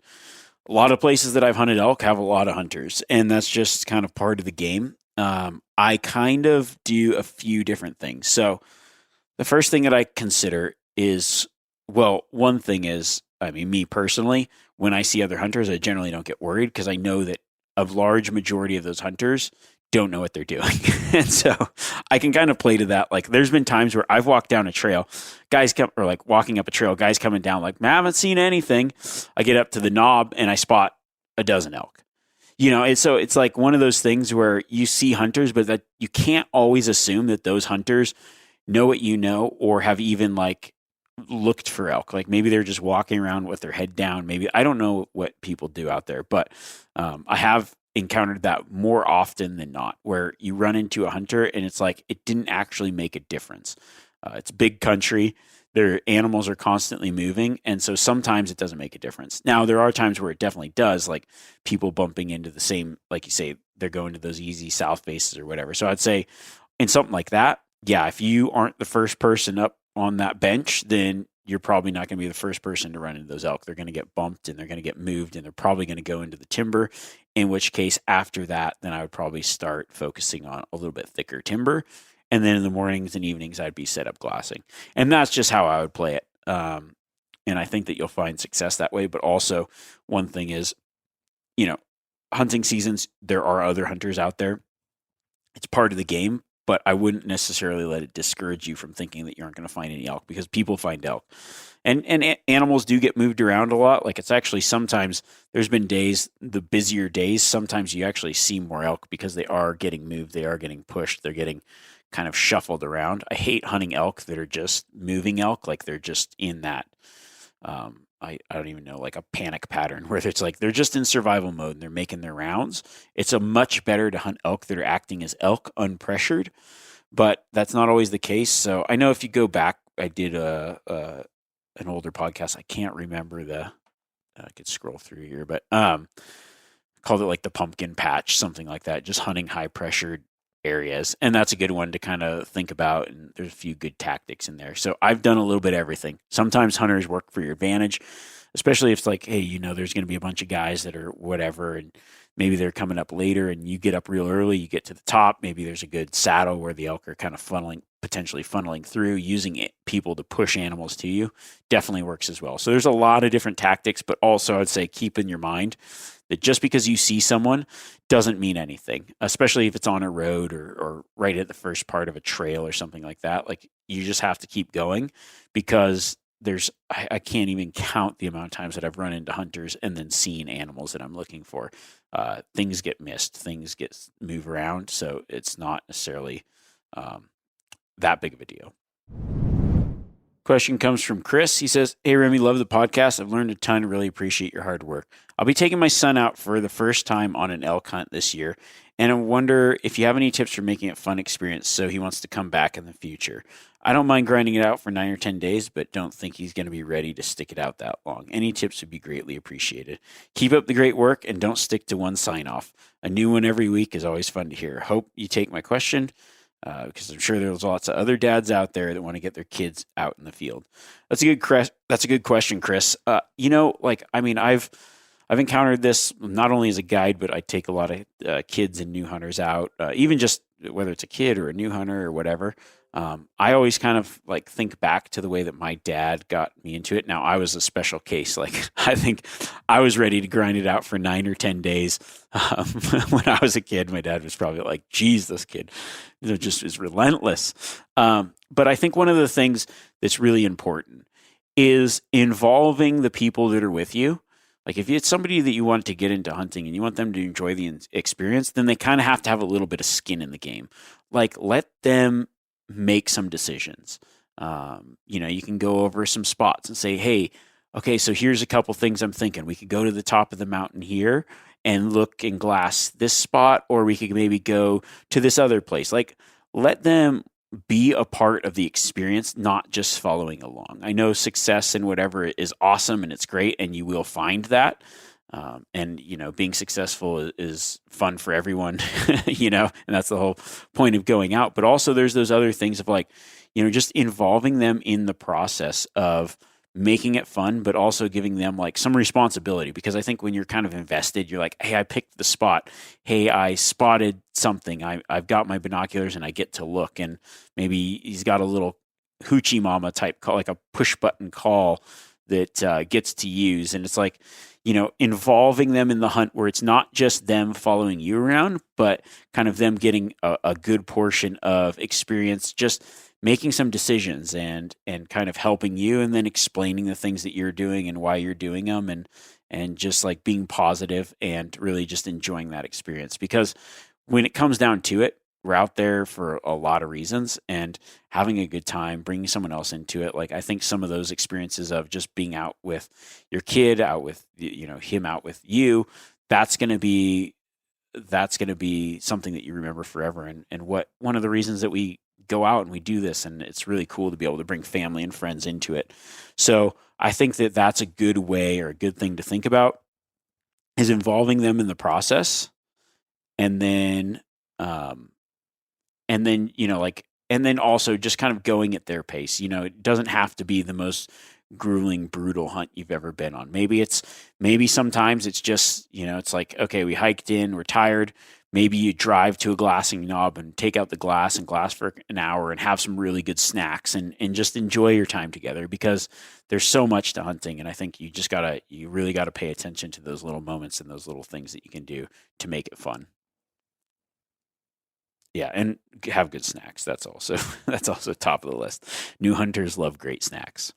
A lot of places that I've hunted elk have a lot of hunters, and that's just kind of part of the game. I kind of do a few different things. So the first thing that I consider is, well, one thing is, I mean, me personally, when I see other hunters, I generally don't get worried, because I know that a large majority of those hunters don't know what they're doing. And so I can kind of play to that. Like, there's been times where I've walked down a trail, walking up a trail, guys coming down, like, I haven't seen anything. I get up to the knob and I spot a dozen elk. And so it's like one of those things where you see hunters, but that you can't always assume that those hunters know what you know, or have even like looked for elk. Like, maybe they're just walking around with their head down. Maybe, I don't know what people do out there, but I have encountered that more often than not, where you run into a hunter and it's like, it didn't actually make a difference. It's big country. Their animals are constantly moving. And so sometimes it doesn't make a difference. Now, there are times where it definitely does, like people bumping into the same, like you say, they're going to those easy south faces or whatever. So I'd say in something like that, yeah, if you aren't the first person up on that bench, then you're probably not going to be the first person to run into those elk. They're going to get bumped and they're going to get moved, and they're probably going to go into the timber, in which case after that, then I would probably start focusing on a little bit thicker timber. And then in the mornings and evenings, I'd be set up glassing. And that's just how I would play it. And I think that you'll find success that way. But also, one thing is, hunting seasons, there are other hunters out there. It's part of the game, but I wouldn't necessarily let it discourage you from thinking that you aren't going to find any elk, because people find elk. And animals do get moved around a lot. Like, it's actually sometimes, there's been days, the busier days, sometimes you actually see more elk because they are getting moved, they are getting pushed, they're getting kind of shuffled around. I hate hunting elk that are just moving elk, like they're just in that, I don't even know, like a panic pattern where it's like they're just in survival mode and they're making their rounds. It's a much better to hunt elk that are acting as elk unpressured, but that's not always the case. So I know if you go back, I did an older podcast. I can't remember I could scroll through here, but called it like the pumpkin patch, something like that, just hunting high pressured areas. And that's a good one to kind of think about. And there's a few good tactics in there. So I've done a little bit of everything. Sometimes hunters work for your advantage, especially if it's like, hey, there's going to be a bunch of guys that are whatever, and maybe they're coming up later and you get up real early, you get to the top. Maybe there's a good saddle where the elk are kind of potentially funneling through. Using people to push animals to you definitely works as well. So there's a lot of different tactics, but also I'd say keep in your mind that just because you see someone doesn't mean anything, especially if it's on a road or right at the first part of a trail or something like that. Like, you just have to keep going, because I can't even count the amount of times that I've run into hunters and then seen animals that I'm looking for. Things get missed, things get moved around. So it's not necessarily that big of a deal. Question comes from Chris. He says, "Hey, Remy, love the podcast. I've learned a ton. Really appreciate your hard work. I'll be taking my son out for the first time on an elk hunt this year, and I wonder if you have any tips for making it a fun experience so he wants to come back in the future. I don't mind grinding it out for 9 or 10 days, but don't think he's going to be ready to stick it out that long. Any tips would be greatly appreciated. Keep up the great work and don't stick to one sign-off. A new one every week is always fun to hear. Hope you take my question. Because I'm sure there's lots of other dads out there that want to get their kids out in the field." That's a good question, Chris. I've encountered this not only as a guide, but I take a lot of kids and new hunters out, even just whether it's a kid or a new hunter or whatever. I always kind of like think back to the way that my dad got me into it. Now, I was a special case. Like, I think I was ready to grind it out for 9 or 10 days. When I was a kid, my dad was probably like, geez, this kid just is relentless. But I think one of the things that's really important is involving the people that are with you. Like, if it's somebody that you want to get into hunting and you want them to enjoy the experience, then they kind of have to have a little bit of skin in the game. Like, let them make some decisions. You can go over some spots and say, hey, okay, so here's a couple things I'm thinking. We could go to the top of the mountain here and look and glass this spot, or we could maybe go to this other place. Like, let them be a part of the experience, not just following along. I know success and whatever is awesome and it's great, and you will find that. Being successful is fun for everyone, and that's the whole point of going out. But also there's those other things of like, just involving them in the process of making it fun, but also giving them like some responsibility. Because I think when you're kind of invested, you're like, hey, I picked the spot. Hey, I spotted something. I've got my binoculars and I get to look. And maybe he's got a little hoochie mama type call, like a push button call that gets to use. And it's like, involving them in the hunt where it's not just them following you around, but kind of them getting a good portion of experience, just making some decisions and kind of helping you, and then explaining the things that you're doing and why you're doing them, and just like being positive and really just enjoying that experience. Because when it comes down to it, we're out there for a lot of reasons, and having a good time, bringing someone else into it. Like, I think some of those experiences of just being out with your kid, out with, him out with you, that's going to be something that you remember forever. And one of the reasons that we go out and we do this, and it's really cool to be able to bring family and friends into it. So I think that that's a good way, or a good thing to think about, is involving them in the process. And then also just kind of going at their pace. It doesn't have to be the most grueling, brutal hunt you've ever been on. Maybe sometimes it's just, it's like, okay, we hiked in, we're tired. maybe you drive to a glassing knob and take out the glass and glass for an hour and have some really good snacks and just enjoy your time together, because there's so much to hunting. And I think you really gotta pay attention to those little moments and those little things that you can do to make it fun. Yeah, and have good snacks. That's also top of the list. New hunters love great snacks.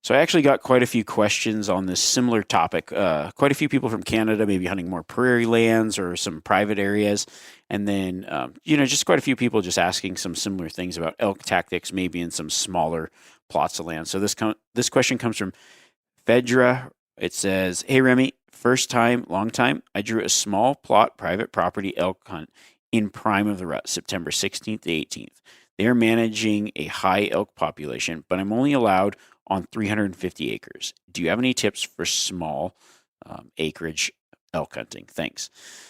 So I actually got quite a few questions on this similar topic. Quite a few people from Canada, maybe hunting more prairie lands or some private areas. And then, just quite a few people just asking some similar things about elk tactics, maybe in some smaller plots of land. So this question comes from Fedra. It says, "Hey Remy, first time, long time. I drew a small plot private property elk hunt in prime of the rut, September 16th to 18th. They are managing a high elk population, but I'm only allowed on 350 acres. Do you have any tips for small acreage elk hunting? Thanks."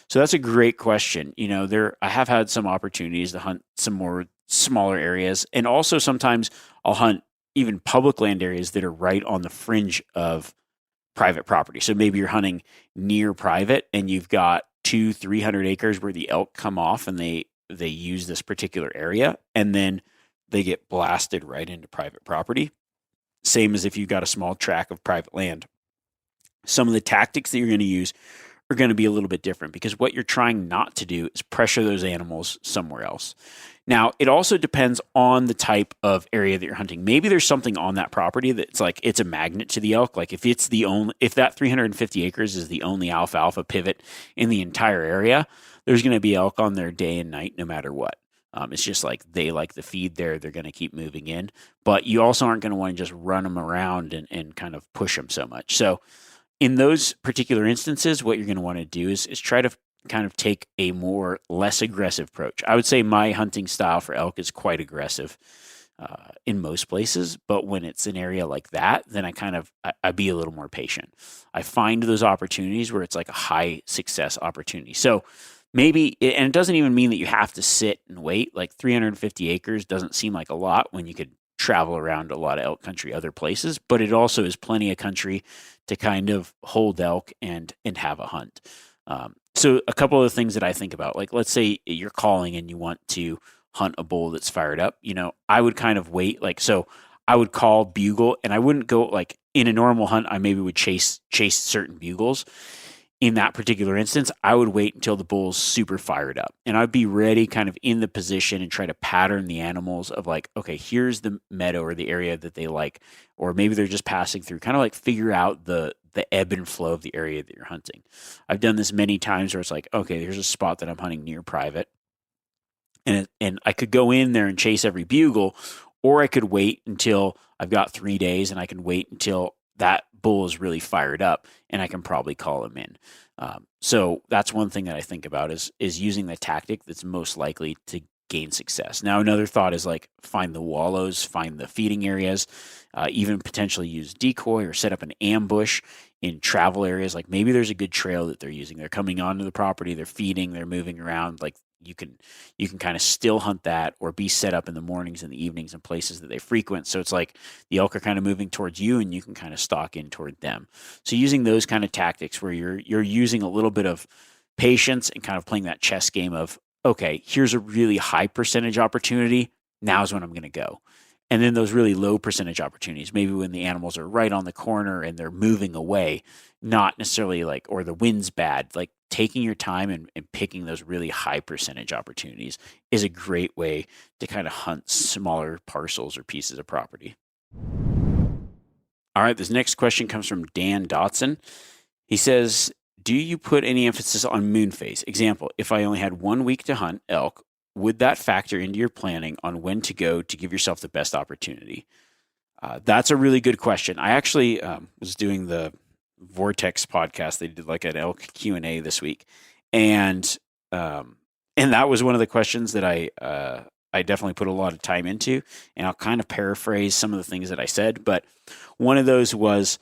So that's a great question. I have had some opportunities to hunt some more smaller areas, and also sometimes I'll hunt even public land areas that are right on the fringe of private property. So maybe you're hunting near private and you've got 200-300 acres where the elk come off and they use this particular area, and then they get blasted right into private property. Same as if you've got a small tract of private land. Some of the tactics that you're going to use are going to be a little bit different, because what you're trying not to do is pressure those animals somewhere else. Now, it also depends on the type of area that you're hunting. Maybe there's something on that property that's like it's a magnet to the elk. Like if that 350 acres is the only alfalfa pivot in the entire area, there's going to be elk on there day and night no matter what. It's just like they like the feed there. They're going to keep moving in. But you also aren't going to want to just run them around and kind of push them so much. So in those particular instances, what you're going to want to do is try to kind of take a less aggressive approach. I would say my hunting style for elk is quite aggressive in most places. But when it's an area like that, then I be a little more patient. I find those opportunities where it's like a high success opportunity. So maybe, and it doesn't even mean that you have to sit and wait. Like 350 acres doesn't seem like a lot when you could travel around a lot of elk country other places, but it also is plenty of country to kind of hold elk and have a hunt. So a couple of things that I think about, like let's say you're calling and you want to hunt a bull that's fired up, I would kind of wait. So I would call, bugle, and I wouldn't go like in a normal hunt. I maybe would chase certain bugles. In that particular instance, I would wait until the bull's super fired up, and I'd be ready kind of in the position and try to pattern the animals of like, okay, here's the meadow or the area that they like, or maybe they're just passing through, kind of like figure out the ebb and flow of the area that you're hunting. I've done this many times where it's like, okay, here's a spot that I'm hunting near private, and I could go in there and chase every bugle, or I could wait until I've got 3 days and I can wait until that bull is really fired up and I can probably call him in. So that's one thing that I think about is using the tactic that's most likely to gain success. Now, another thought is like find the wallows, find the feeding areas, even potentially use decoy or set up an ambush in travel areas. Like maybe there's a good trail that they're using. They're coming onto the property, they're feeding, they're moving around. Like you can kind of still hunt that or be set up in the mornings and the evenings in places that they frequent. So it's like the elk are kind of moving towards you and you can kind of stalk in toward them. So using those kind of tactics where you're using a little bit of patience and kind of playing that chess game of, okay, here's a really high percentage opportunity. Now's when I'm going to go. And then those really low percentage opportunities, maybe when the animals are right on the corner and they're moving away, not necessarily like, or the wind's bad, like taking your time and picking those really high percentage opportunities is a great way to kind of hunt smaller parcels or pieces of property. All right, this next question comes from Dan Dotson. He says, do you put any emphasis on moon phase? Example, if I only had 1 week to hunt elk, would that factor into your planning on when to go to give yourself the best opportunity? That's a really good question. I actually was doing the Vortex podcast. They did like an elk Q&A this week. And that was one of the questions that I definitely put a lot of time into. And I'll kind of paraphrase some of the things that I said. But one of those was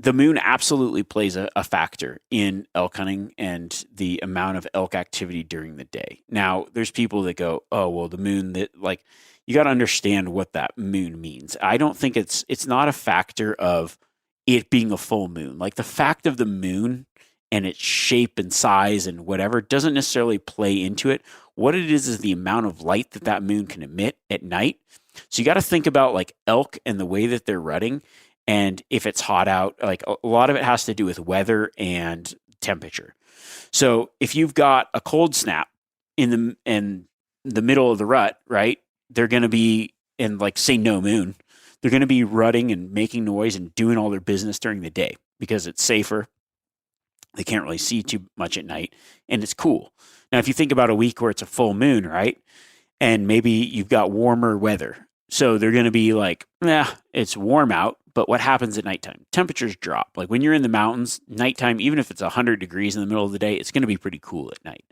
the moon absolutely plays a factor in elk hunting and the amount of elk activity during the day. Now, there's people that go, oh, well, the moon, that like, you got to understand what that moon means. I don't think it's not a factor of it being a full moon. Like the fact of the moon and its shape and size and whatever doesn't necessarily play into it. What it is the amount of light that that moon can emit at night. So you got to think about like elk and the way that they're rutting. And if it's hot out, like a lot of it has to do with weather and temperature. So if you've got a cold snap in the middle of the rut, right, they're going to be in, like, say, no moon. They're going to be rutting and making noise and doing all their business during the day because it's safer. They can't really see too much at night, and it's cool. Now, if you think about a week where it's a full moon, right, and maybe you've got warmer weather, so they're going to be like, it's warm out, but what happens at nighttime? Temperatures drop. Like when you're in the mountains, nighttime, even if it's 100 degrees in the middle of the day, it's going to be pretty cool at night.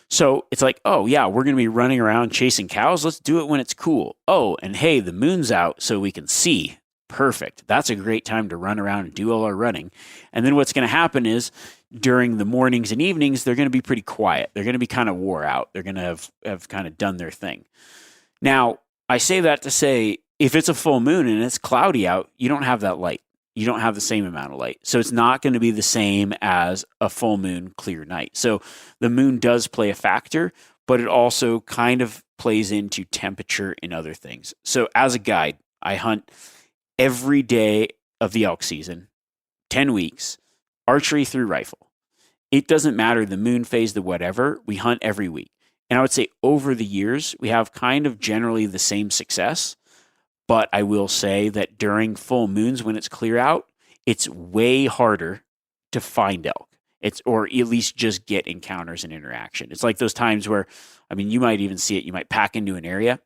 So it's like, oh, yeah, we're going to be running around chasing cows. Let's do it when it's cool. Oh, and hey, the moon's out so we can see. Perfect. That's a great time to run around and do all our running. And then what's going to happen is during the mornings and evenings, they're going to be pretty quiet. They're going to be kind of wore out. They're going to have kind of done their thing. Now, I say that to say, if it's a full moon and it's cloudy out, you don't have that light. You don't have the same amount of light. So it's not going to be the same as a full moon clear night. So the moon does play a factor, but it also kind of plays into temperature and other things. So as a guide, I hunt every day of the elk season, 10 weeks, archery through rifle. It doesn't matter the moon phase, the whatever, we hunt every week. And I would say over the years, we have kind of generally the same success. But I will say that during full moons, when it's clear out, it's way harder to find elk. Or at least just get encounters and interaction. It's like those times where, I mean, you might even see it. You might pack into an area.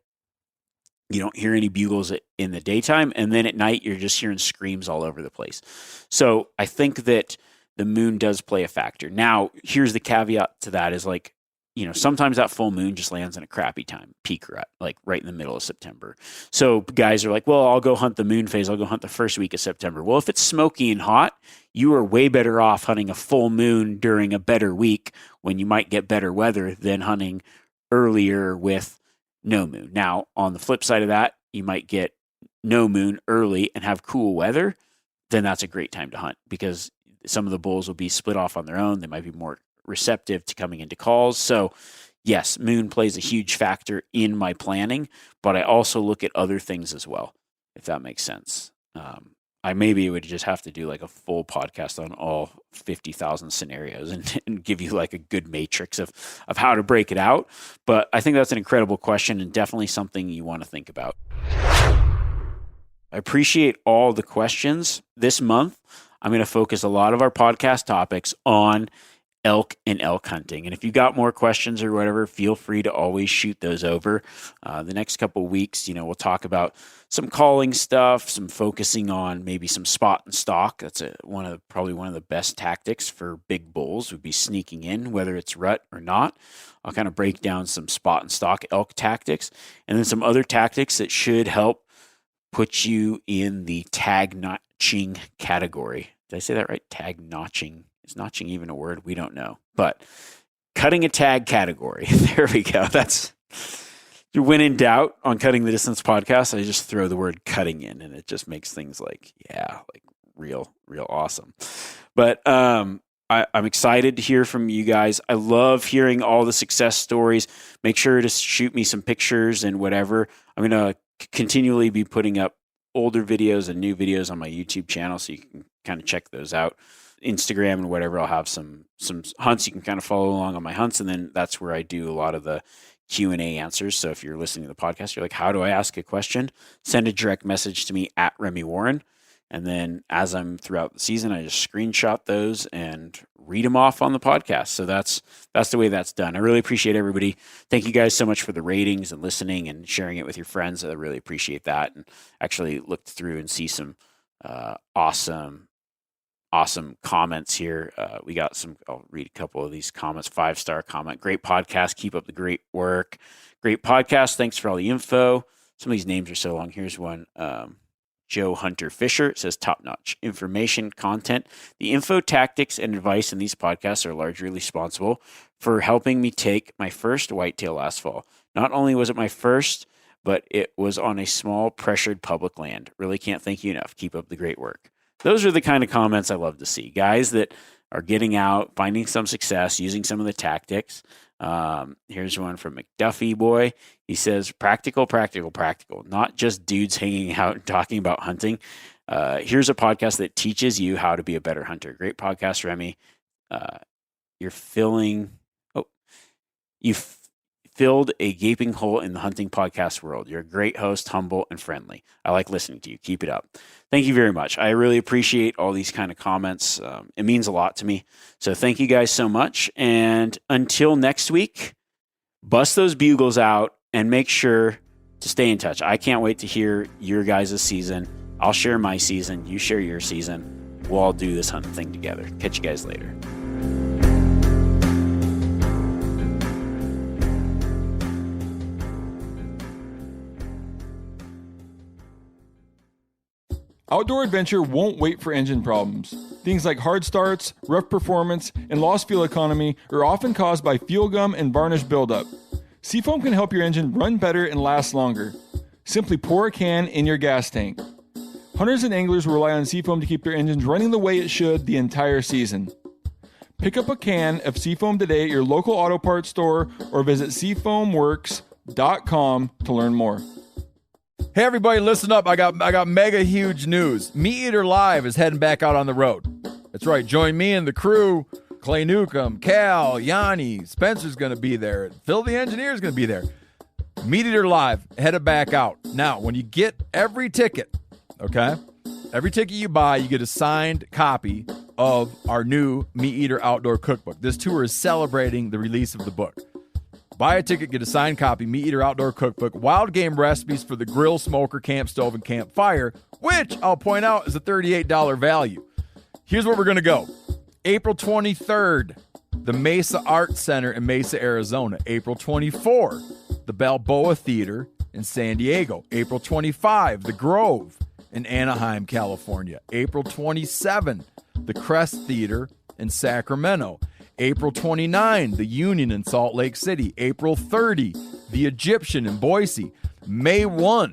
You don't hear any bugles in the daytime. And then at night, you're just hearing screams all over the place. So I think that the moon does play a factor. Now, here's the caveat to that is like, sometimes that full moon just lands in a crappy time, peak rut, like right in the middle of September. So guys are like, well, I'll go hunt the moon phase. I'll go hunt the first week of September. Well, if it's smoky and hot, you are way better off hunting a full moon during a better week when you might get better weather than hunting earlier with no moon. Now, on the flip side of that, you might get no moon early and have cool weather. Then that's a great time to hunt because some of the bulls will be split off on their own. They might be more receptive to coming into calls. So yes, moon plays a huge factor in my planning, but I also look at other things as well, if that makes sense. I maybe would just have to do like a full podcast on all 50,000 scenarios and give you like a good matrix of how to break it out. But I think that's an incredible question and definitely something you want to think about. I appreciate all the questions. This month, I'm going to focus a lot of our podcast topics on elk and elk hunting. And if you got more questions or whatever, feel free to always shoot those over. The next couple of weeks, we'll talk about some calling stuff, some focusing on maybe some spot and stalk. That's probably one of the best tactics for big bulls would be sneaking in, whether it's rut or not. I'll kind of break down some spot and stalk elk tactics, and then some other tactics that should help put you in the tag notching category. Did I say that right? Tag notching. Is notching even a word? We don't know. But cutting a tag category. There we go. That's when in doubt on Cutting the Distance podcast, I just throw the word cutting in and it just makes things like real awesome. But I'm excited to hear from you guys. I love hearing all the success stories. Make sure to shoot me some pictures and whatever. I'm going to continually be putting up older videos and new videos on my YouTube channel so you can kind of check those out. Instagram and whatever, I'll have some hunts you can kind of follow along on my hunts, and then that's where I do a lot of the Q&A answers. So if you're listening to the podcast, you're like, how do I ask a question? Send a direct message to me at Remy Warren, and then as I'm throughout the season, I just screenshot those and read them off on the podcast. So that's the way that's done. I really appreciate everybody. Thank you guys so much for the ratings and listening and sharing it with your friends. I really appreciate that, and actually looked through and see some awesome comments here. We got some, I'll read a couple of these comments. 5-star comment. Great podcast. Keep up the great work. Great podcast. Thanks for all the info. Some of these names are so long. Here's one. Joe Hunter Fisher. It says top-notch information content. The info, tactics, and advice in these podcasts are largely responsible for helping me take my first whitetail last fall. Not only was it my first, but it was on a small pressured public land. Really can't thank you enough. Keep up the great work. Those are the kind of comments I love to see. Guys that are getting out, finding some success, using some of the tactics. Here's one from McDuffie Boy. He says, practical, practical, practical, not just dudes hanging out and talking about hunting. Here's a podcast that teaches you how to be a better hunter. Great podcast, Remy. You've filled a gaping hole in the hunting podcast world. You're a great host, humble and friendly. I like listening to you. Keep it up. Thank you very much. I really appreciate all these kind of comments. It means a lot to me. So thank you guys so much. And until next week, bust those bugles out and make sure to stay in touch. I can't wait to hear your guys' season. I'll share my season. You share your season. We'll all do this hunting thing together. Catch you guys later. Outdoor adventure won't wait for engine problems. Things like hard starts, rough performance, and lost fuel economy are often caused by fuel gum and varnish buildup. Seafoam can help your engine run better and last longer. Simply pour a can in your gas tank. Hunters and anglers rely on Seafoam to keep their engines running the way it should the entire season. Pick up a can of Seafoam today at your local auto parts store or visit seafoamworks.com to learn more. Hey everybody, listen up. I got mega huge news. Meat Eater Live is heading back out on the road. That's right. Join me and the crew. Clay Newcomb, Cal, Yanni, Spencer's going to be there. Phil the engineer's going to be there. Meat Eater Live headed back out. Now, when you get every ticket, okay? Every ticket you buy, you get a signed copy of our new Meat Eater Outdoor Cookbook. This tour is celebrating the release of the book. Buy a ticket, get a signed copy, Meat Eater Outdoor Cookbook, wild game recipes for the grill, smoker, camp stove, and campfire, which I'll point out is a $38 value. Here's where we're going to go. April 23rd, the Mesa Arts Center in Mesa, Arizona. April 24, the Balboa Theater in San Diego. April 25, the Grove in Anaheim, California. April 27, the Crest Theater in Sacramento. April 29, the Union in Salt Lake City. April 30, the Egyptian in Boise. May 1,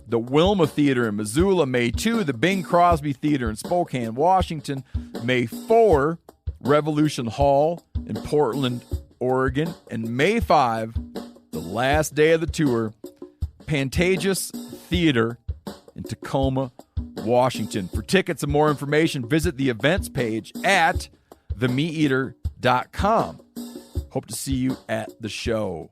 the Wilma Theater in Missoula. May 2, the Bing Crosby Theater in Spokane, Washington. May 4, Revolution Hall in Portland, Oregon. And May 5, the last day of the tour, Pantages Theater in Tacoma, Washington. For tickets and more information, visit the events page at themeateater.com. Hope to see you at the show.